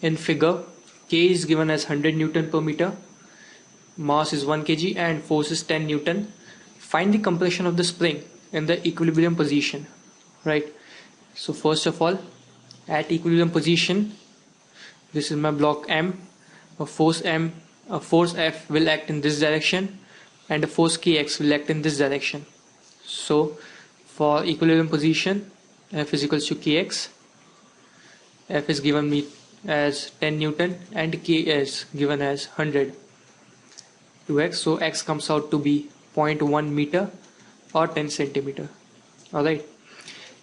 In figure, K is given as 100 Newton per meter, mass is 1 kg and force is 10 Newton. Find the compression of the spring in the equilibrium position, right? So first of all, at equilibrium position, this is my block M, a force F will act in this direction and a force Kx will act in this direction. So for equilibrium position, F is equals to Kx. F is given me as 10 Newton and K is given as 100 to X. So X comes out to be 0.1 meter or 10 centimeter. Alright.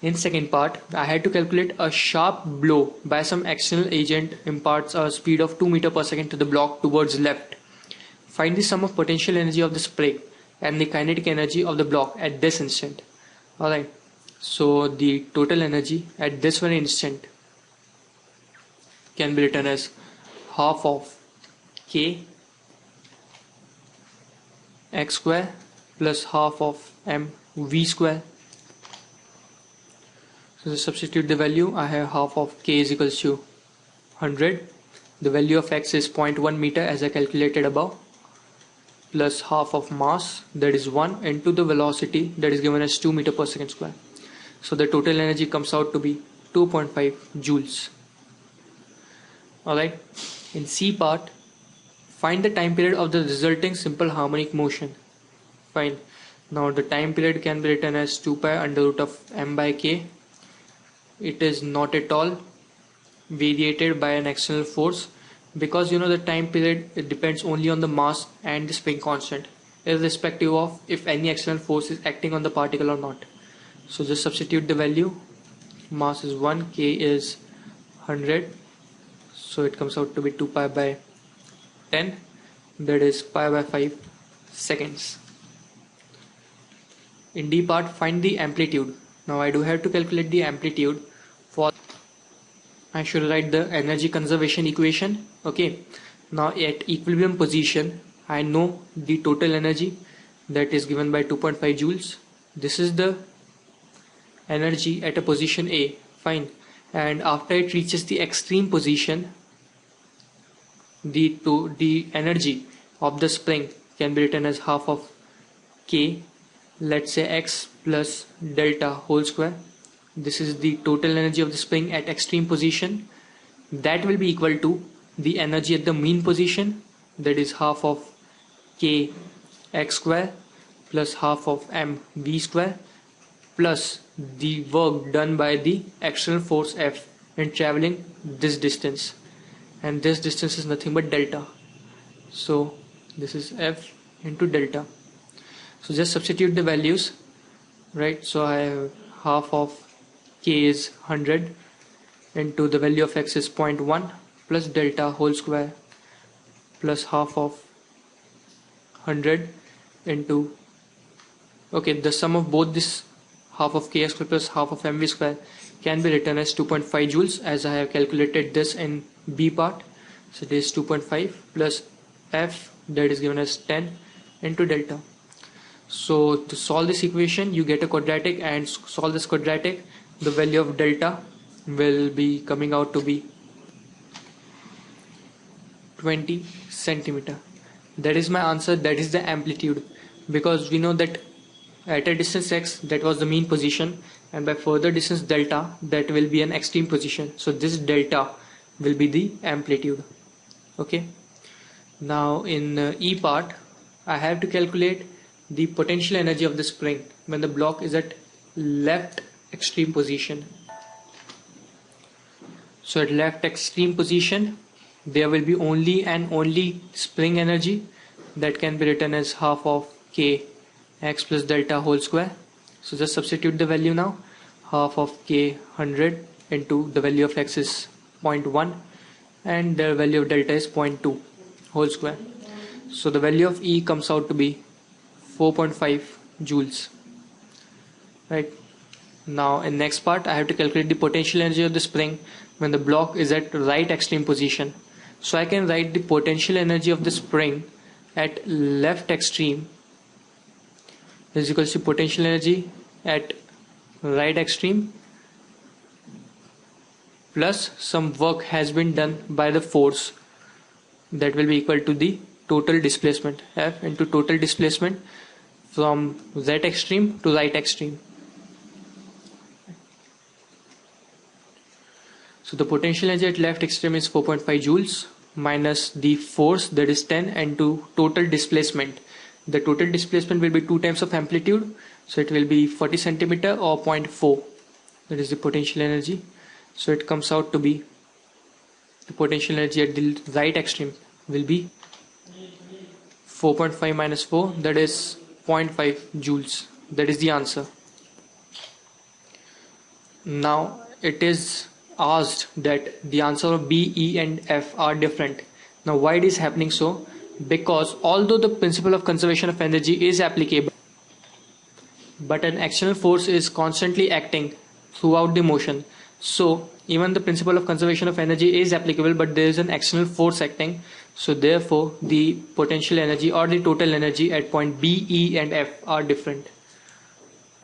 In second part, I had to calculate a sharp blow by some external agent imparts a speed of 2 meter per second to the block towards left. Find the sum of potential energy of the spring and the kinetic energy of the block at this instant. Alright. So the total energy at this very instant can be written as half of K x square plus half of m v square. So to substitute the value, I have half of K is equals to 100. The value of x is 0.1 meter as I calculated above, plus half of mass, that is 1, into the velocity, that is given as 2 meter per second square. So the total energy comes out to be 2.5 joules. Alright. In C part, find the time period of the resulting simple harmonic motion. Fine. Now the time period can be written as 2 pi under root of m by k. It is not at all variated by an external force, because the time period, it depends only on the mass and the spring constant, irrespective of if any external force is acting on the particle or not. So just substitute the value. Mass is 1, K is 100, so it comes out to be 2 pi by 10, that is pi by 5 seconds. In D part, find the amplitude. Now I do have to calculate the amplitude. For I should write the energy conservation equation. Okay. Now at equilibrium position, I know the total energy, that is given by 2.5 joules. This is the energy at a position A. Fine. And after it reaches the extreme position, the energy of the spring can be written as half of K, let's say x plus delta whole square. This is the total energy of the spring at extreme position. That will be equal to the energy at the mean position, that is half of K x square plus half of m v square plus the work done by the external force F in traveling this distance, and this distance is nothing but delta. So this is F into delta. So just substitute the values, right? So I have half of K is 100 into the value of x is 0.1 plus delta whole square plus half of 100 into, okay, the sum of both this half of K square plus half of mv square can be written as 2.5 joules, as I have calculated this in B part. So it is 2.5 plus F, that is given as 10 into delta. So to solve this equation, you get a quadratic, and solve this quadratic, the value of delta will be coming out to be 20 centimeter. That is my answer. That is the amplitude, because we know that at a distance x, that was the mean position, and by further distance delta, that will be an extreme position. So this delta will be the amplitude. Okay. Now in E part, I have to calculate the potential energy of the spring when the block is at left extreme position. So at left extreme position, there will be only and only spring energy, that can be written as half of K x plus delta whole square. So just substitute the value now. Half of K 100 into the value of x is 0.1 and the value of delta is 0.2 whole square. So the value of E comes out to be 4.5 joules. Right. Now in next part, I have to calculate the potential energy of the spring when the block is at right extreme position. So I can write the potential energy of the spring at left extreme is equals to potential energy at right extreme plus some work has been done by the force, that will be equal to the total displacement, F into total displacement from z extreme to right extreme. So the potential energy at left extreme is 4.5 joules minus the force, that is 10, and to total displacement. The total displacement will be 2 times of amplitude, so it will be 40 centimeter or 0.4. That is the potential energy. So it comes out to be the potential energy at the right extreme will be 4.5 minus 4, that is 0.5 joules. That is the answer. Now it is asked that the answer of B, E and F are different. Now why it is happening so? Because although the principle of conservation of energy is applicable, but an external force is constantly acting throughout the motion. So even the principle of conservation of energy is applicable, but there is an external force acting. So therefore the potential energy or the total energy at point B, E and F are different.